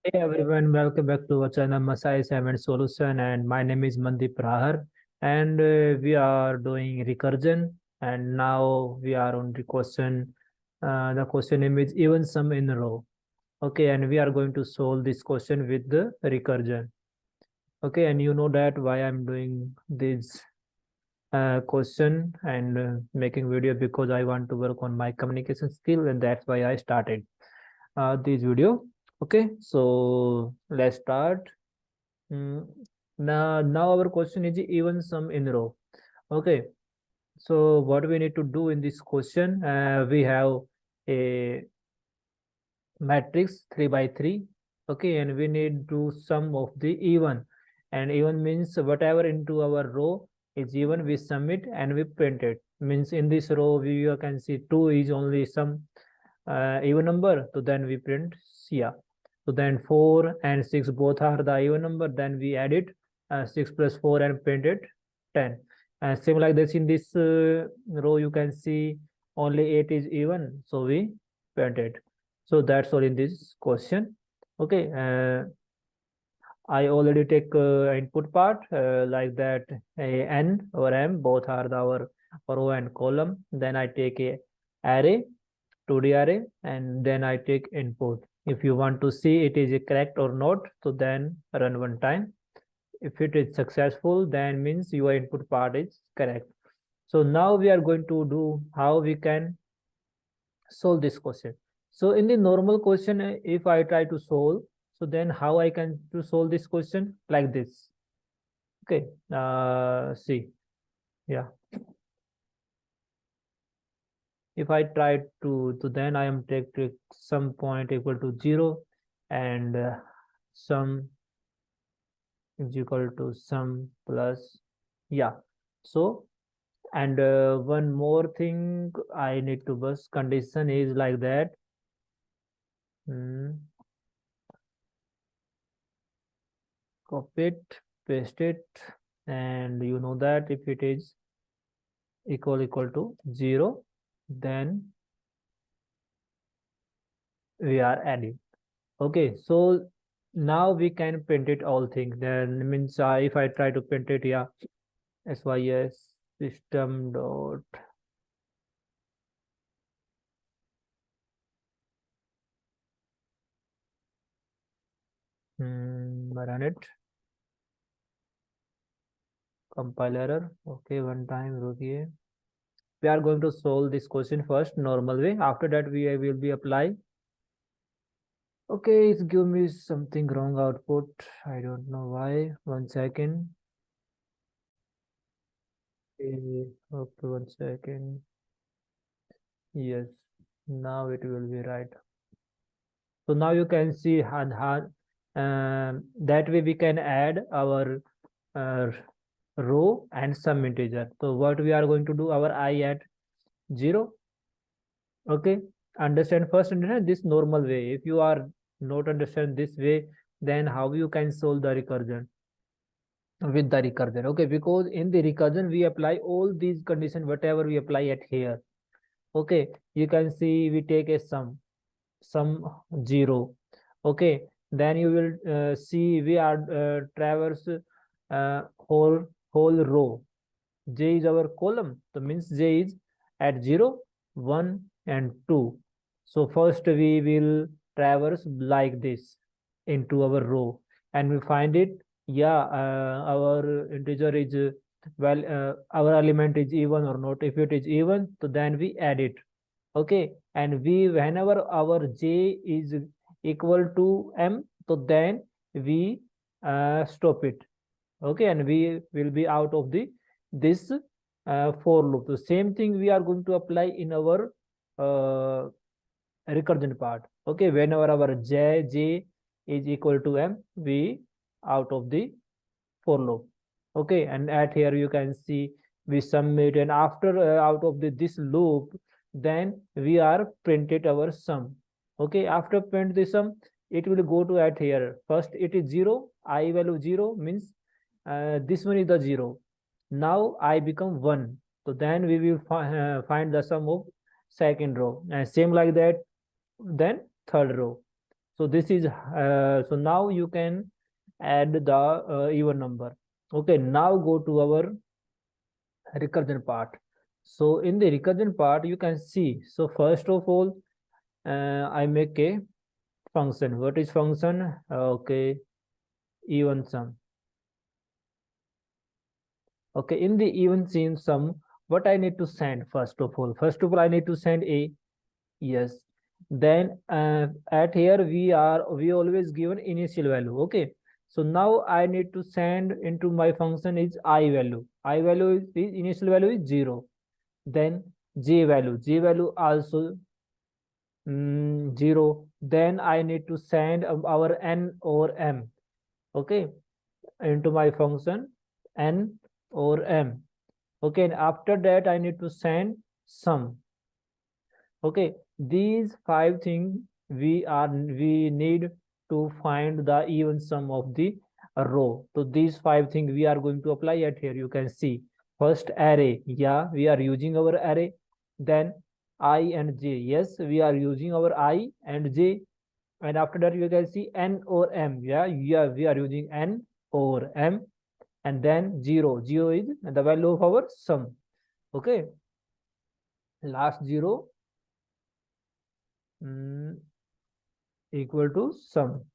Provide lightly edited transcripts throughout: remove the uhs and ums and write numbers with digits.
Hey everyone, welcome back to our channel Masai Assignment Solution, and my name is Mandeep Rahar, and we are doing recursion, and now we are on the question. The question name is even sum in row. Okay, and we are going to solve this question with the recursion. Okay, and you know that why I'm doing this question and making video, because I want to work on my communication skill, and that's why I started this video. Okay, so let's start. Mm, now our question is even sum in row. Okay, so what we need to do in this question, we have a matrix 3 by 3. Okay, and we need to sum of the even, and even means whatever into our row is even, we sum it and we print it. Means in this row we can see 2 is only some even number, so then we print yeah. So then 4 and 6 both are the even number, then we add it 6 plus 4 and print it 10. And same like this in this row you can see only 8 is even, so we print it. So that's all in this question. Okay, I already take input part like that, n or m both are our row and column. Then I take a array, 2D array, and then I take input. If you want to see it is correct or not, so then run one time. If it is successful, then means your input part is correct. So now we are going to do how we can solve this question. So in the normal question, if I try to solve, so then how I can to solve this question like this. Okay, see, yeah. If I try to then I am take some point equal to 0, and sum is equal to sum plus, yeah. So, and one more thing I need to bus condition is like that. Hmm. Copy it, paste it, and you know that if it is equal to 0, then we are adding. Okay, so now we can print it all things. Then means if I try to print it, yeah, sys system dot run it, compile error. Okay, one time रुकिए. We are going to solve this question first normal way. After that we will be apply. Okay, it's give me something wrong output. I don't know why. 1 second. Okay, 1 second. Yes, now it will be right. So now you can see that way we can add our uh, row and some integer. So what we are going to do, our I at 0. Okay, understand first, understand this normal way. If you are not understand this way, then how you can solve the recursion with the recursion? Okay, because in the recursion we apply all these conditions whatever we apply at here. Okay, you can see we take a sum 0. Okay, then you will see we are traverse whole row. J is our column, so means J is at 0, 1 and 2. So first we will traverse like this into our row, and we find it, yeah, our integer is well, our element is even or not. If it is even, so then we add it. Okay, and we whenever our J is equal to M, so then we stop it. Okay, and we will be out of the this for loop. The same thing we are going to apply in our recursion part. Okay, whenever our j is equal to M, we out of the for loop. Okay, and at here you can see we submit, and after out of this loop, then we are printed our sum. Okay, after print the sum, it will go to at here. First it is 0, I value 0 means this one is the 0. Now I become 1. So then we will find the sum of second row, and same like that, then third row. So this is so now you can add the even number. Okay, now go to our recursion part. So in the recursion part, you can see. So first of all, I make a function. What is function? Okay, even sum. Okay, in the even sum, what I need to send first of all? First of all, I need to send a yes. Then at here we always given initial value. Okay, so now I need to send into my function is I value. I value is initial value is 0. Then j value also 0. Then I need to send our n or m. Okay, into my function n or m. Okay, and after that I need to send sum. Okay, these five things we need to find the even sum of the row. So these five things we are going to apply at here. You can see first array. Yeah, we are using our array. Then I and j. Yes, we are using our I and j. And after that you can see n or m. Yeah, we are using n or m. And then 0. 0 is the value of our sum. Okay, last 0 equal to sum.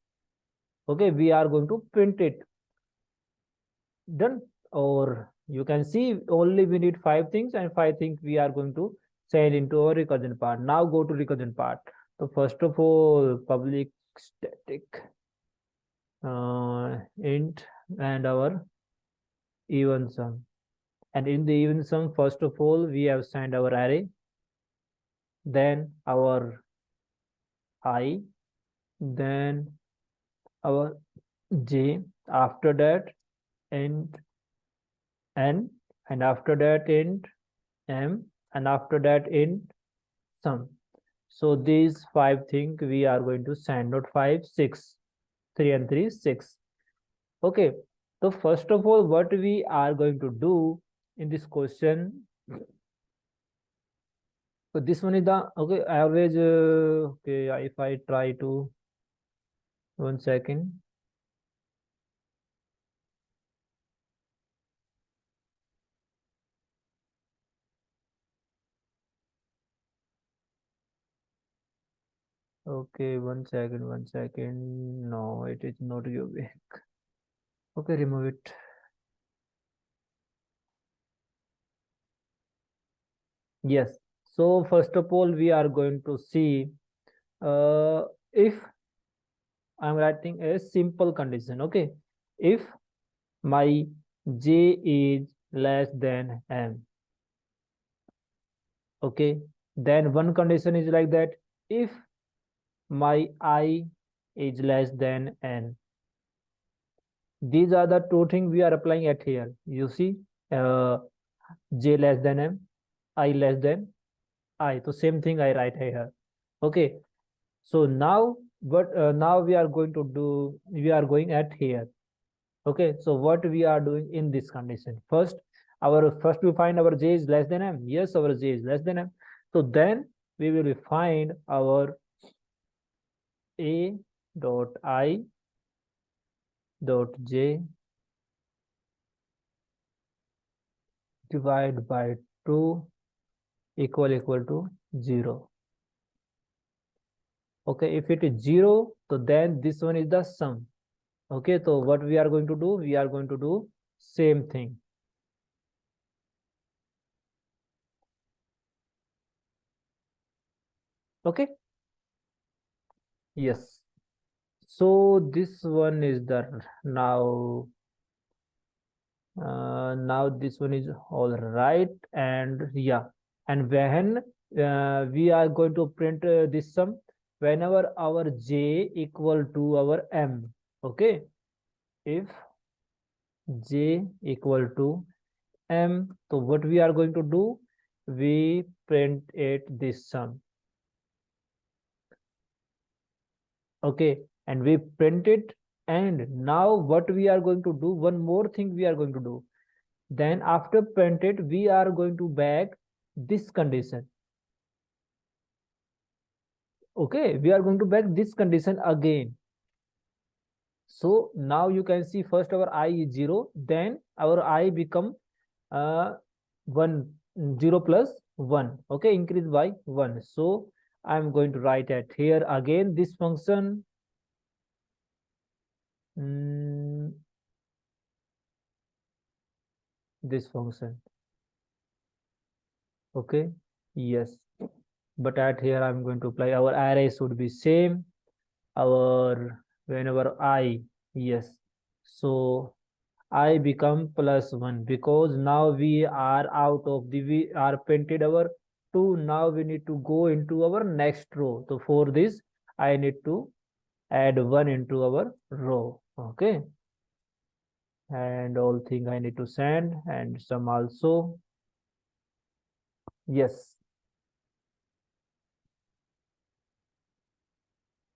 Okay, we are going to print it. Done. Or you can see only we need five things, and five things we are going to send into our recursion part. Now go to recursion part. So first of all, public static int and our even sum. And in the even sum, first of all, we have sent our array, then our I, then our j, after that int n, and after that int m, and after that int sum. So these five things we are going to send, not five, six, 3 and 3, 6. Okay, so first of all, what we are going to do in this question. So this one is the okay average. Okay, if I try to 1 second. Okay, 1 second, 1 second. No, it is not UV. Okay, remove it. Yes. So first of all, we are going to see if I'm writing a simple condition. Okay, if my j is less than m. Okay, then one condition is like that. If my I is less than n. These are the two things we are applying at here. You see, uh, j less than m, I less than I. So same thing I write here. Okay. So now what now we are going to do, we are going at here. Okay. So what we are doing in this condition? First we find our j is less than m. Yes, our j is less than m. So then we will find our a dot I dot j divide by 2 equal to 0. Okay, if it is 0, so then this one is the sum. Okay, so what we are going to do? We are going to do same thing. Okay. Yes. So this one is the now this one is all right, and yeah, and when we are going to print this sum whenever our j equal to our m. Okay, if j equal to m, so what we are going to do? We print it this sum. Okay, and we print it, and now what we are going to do, one more thing we are going to do. Then after printed, we are going to back this condition. Okay, we are going to back this condition again. So now you can see first our I is 0, then our I become uh, 1, 0 plus 1. Okay, increase by 1. So I'm going to write it here again this function. mm, this function. Okay, yes, but at here I'm going to apply our array should be same. Our whenever I, yes, so I become plus 1 because now we are out of the, we are painted our 2. Now we need to go into our next row. So for this, I need to add 1 into our row. Okay. And all thing I need to send and some also. Yes.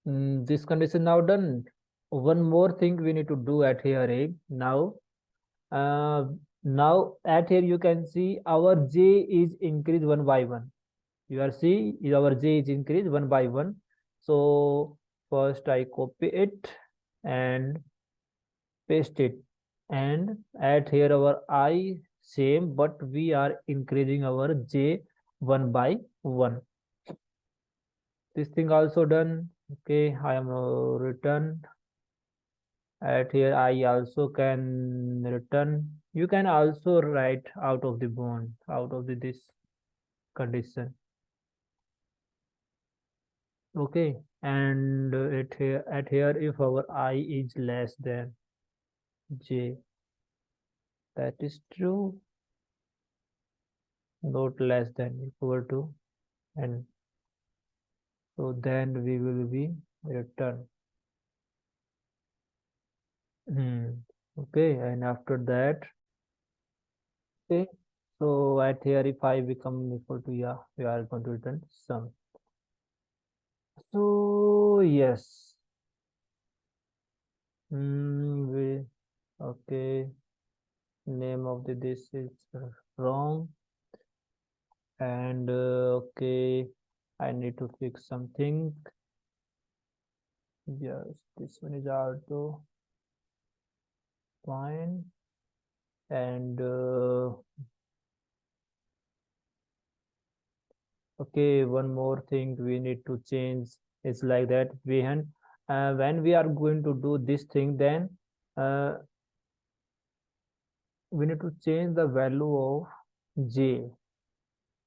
This condition now done. One more thing we need to do at here, now. Uh, Now at here you can see our j is increased 1 by 1. You are see our j is increased 1 by 1. So first I copy it and paste it, and at here our I same, but we are increasing our j 1 by 1. This thing also done. Okay, I am return. At here I also can return. You can also write out of the bond, out of the this condition. Okay, and at here if our I is less than j, that is true, not less than equal to, and so then we will be return. Okay, and after that, okay, so at here if I become equal to, yeah, we are going to return sum. So yes, we, okay, name of the this is wrong, and okay, I need to fix something. Yes, this one is also fine, and okay, one more thing we need to change is like that when we are going to do this thing, then uh, we need to change the value of j.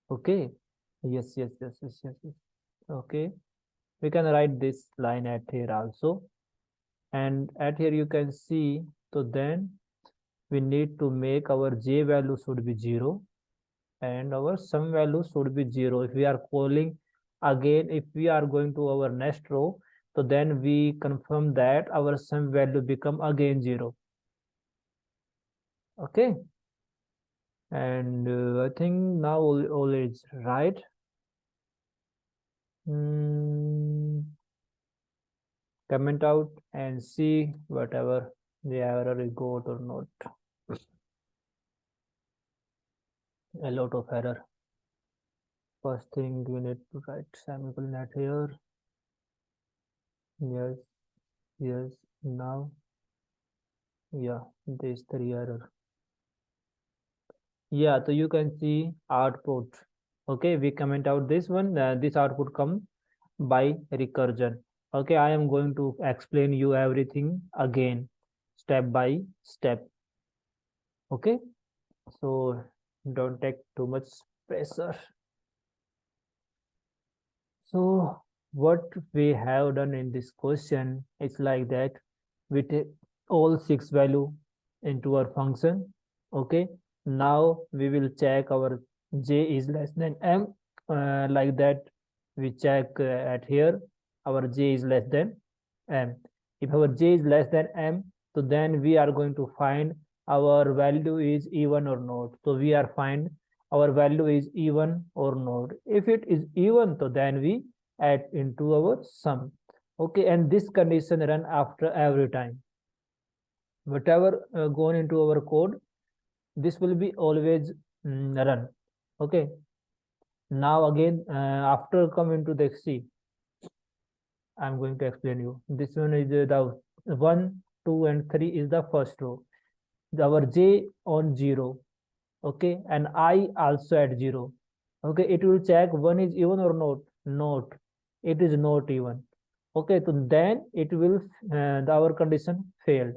Okay, yes, yes, yes, yes, yes, yes. Okay, we can write this line at here also, and at here you can see, so then we need to make our j value should be 0 and our sum value should be 0. If we are calling again, if we are going to our next row, so then we confirm that our sum value become again 0. Okay, and I think now all is right. Comment out and see whatever the error is got or not. A lot of error. First thing we need to write semicolon at here. Yes, yes, now, yeah, this 3 error. Yeah, so you can see output. Okay, we comment out this one. This output come by recursion. Okay, I am going to explain you everything again, step by step. Okay, so don't take too much pressure. So what we have done in this question is like that we take all 6 value into our function. Okay, now we will check our j is less than m, like that we check at here our j is less than m. If our j is less than m, so then we are going to find our value is even or not. So we are find our value is even or not. If it is even, so then we add into our sum. Okay, and this condition run after every time. Whatever gone into our code, this will be always run. Okay, now again after come into the C. I'm going to explain you. This one is the 1, 2, and 3 is the first row. Our j on 0, okay, and I also at 0. Okay, it will check 1 is even or not. Not, it is not even. Okay, so then it will our condition failed.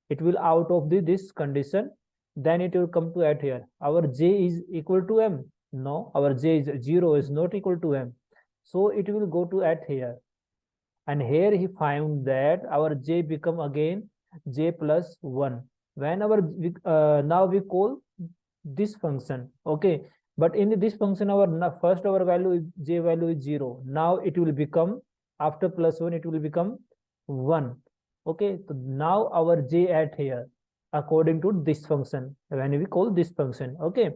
It will out of this condition. Then it will come to at here. Our j is equal to m. No, our j is 0 is not equal to m. So it will go to at here. And here he found that our j become again j plus 1. When our now we call this function, okay, but in this function our first our value is j value is 0. Now it will become, after plus 1 it will become 1. Okay, so now our j at here according to this function when we call this function. Okay,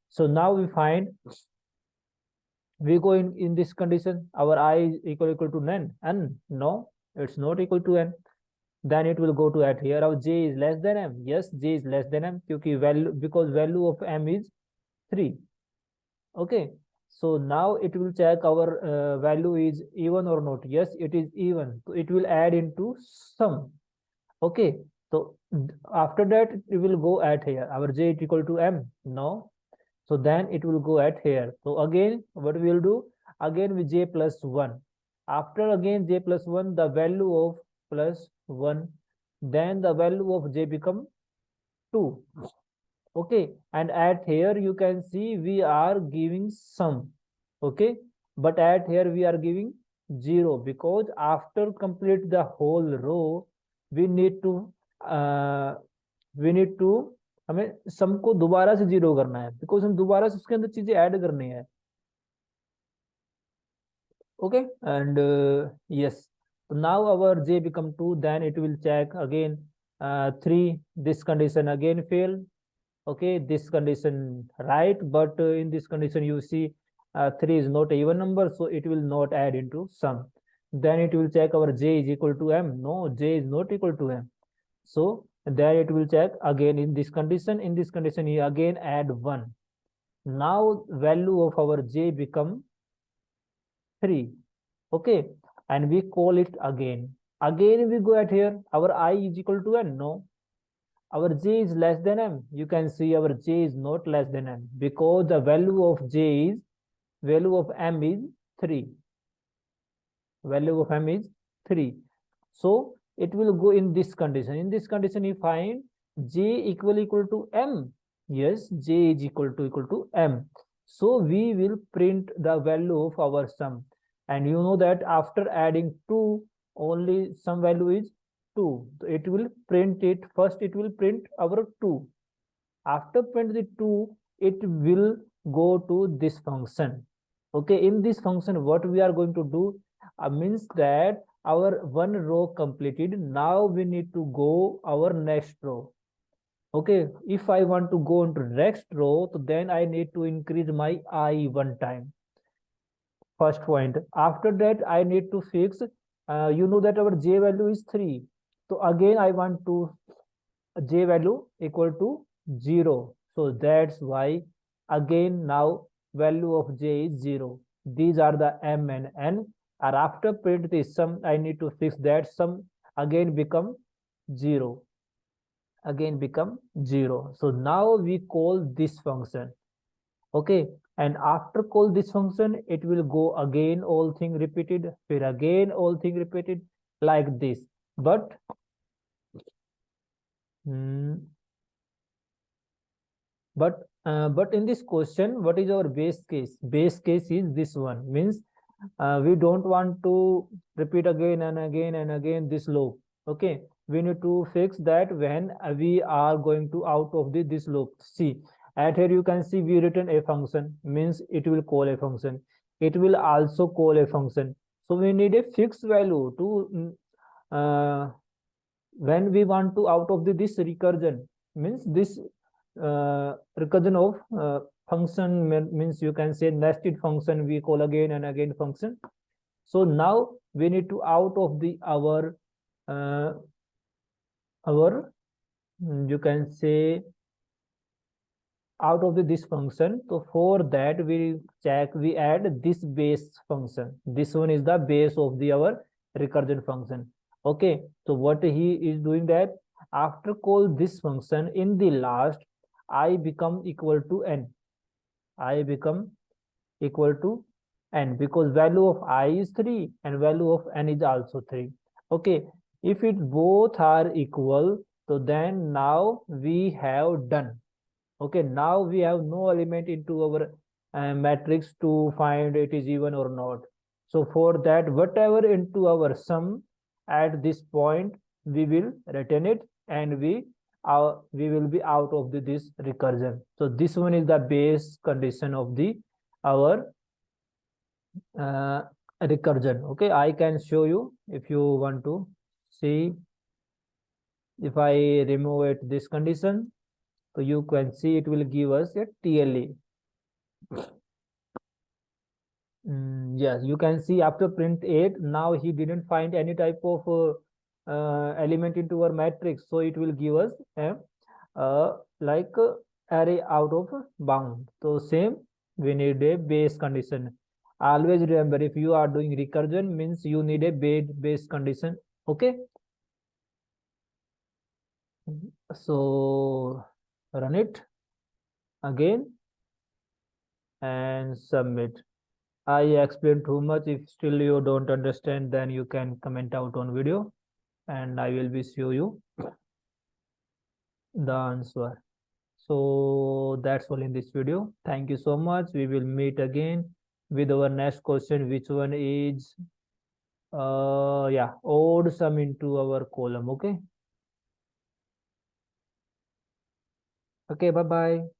so now we find, we go in this condition, our I is equal to n, and no, it's not equal to n. Then it will go to at here, our j is less than m. Yes, j is less than m because value of m is 3. Okay, so now it will check our value is even or not. Yes, it is even, so it will add into sum. Okay, so after that it will go at here, our j is equal to m. No, so then it will go at here. So again, what we will do? Again with j plus 1. After again j plus 1, the value of plus 1, then the value of j become 2. Okay, and at here you can see we are giving sum. Okay, but at here we are giving 0 because after complete the whole row, we need to uh, we need to हमें सम को दोबारा से 0 करना है, because हम दोबारा से उसके अंदर चीजें ऐड करनी है. Okay, and yes, now our j become 2. Then it will check again 3. This condition again failed. Okay, this condition right, but in this condition you see 3 is not an even number, so it will not add into sum. Then it will check our j is equal to m. No, j is not equal to m. So then it will check again in this condition. In this condition, you again add 1. Now value of our j become 3. Okay, and we call it again. Again we go at here. Our I is equal to n. No, our j is less than m. You can see our j is not less than m because the value of m is 3. Value of m is 3. So it will go in this condition. In this condition, you find j equal to m. Yes, j is equal to m. So we will print the value of our sum. And you know that after adding 2, only some value is 2. So it will print it. First, it will print our 2. After print the 2, it will go to this function. Okay, in this function, what we are going to do means that our one row completed. Now we need to go our next row. Okay, if I want to go into next row, so then I need to increase my I one time. First point. After that, I need to fix. You know that our j value is 3. So again, I want to j value equal to 0. So that's why again now value of j is 0. These are the m and n. And after print this sum, I need to fix that sum again become 0. Again become 0. So now we call this function. Okay, and after call this function, it will go again all thing repeated, फिर again all thing repeated like this. But but in this question, what is our base case? Base case is this one, means we don't want to repeat again and again and again this loop. Okay, we need to fix that when we are going to out of this loop. See, at here you can see we written a function, means it will call a function. It will also call a function. So we need a fixed value to when we want to out of this recursion, means this recursion of function means you can say nested function, we call again and again function. So now we need to out of the our you can say out of this function. So for that we check, we add this base function. This one is the base of the our recursion function. Okay, so what he is doing that after call this function in the last, I become equal to n. I become equal to n because value of I is 3 and value of n is also 3. Okay, if it both are equal, so then now we have done. Okay, now we have no element into our matrix to find it is even or not. So for that, whatever into our sum at this point, we will return it, and we will be out of this recursion. So this one is the base condition of the our uh, recursion. Okay, I can show you if you want to see. If I remove it this condition, so you can see it will give us a TLE. Yes, you can see after print 8, now he didn't find any type of element into our matrix, so it will give us a like array out of bound. So same, we need a base condition. Always remember, if you are doing recursion, means you need a base condition. Okay, so run it again and submit. I explained too much. If still you don't understand, then you can comment out on video and I will be show you the answer. So that's all in this video. Thank you so much. We will meet again with our next question, which one is yeah, odd sum into our column. Okay. Okay, bye bye.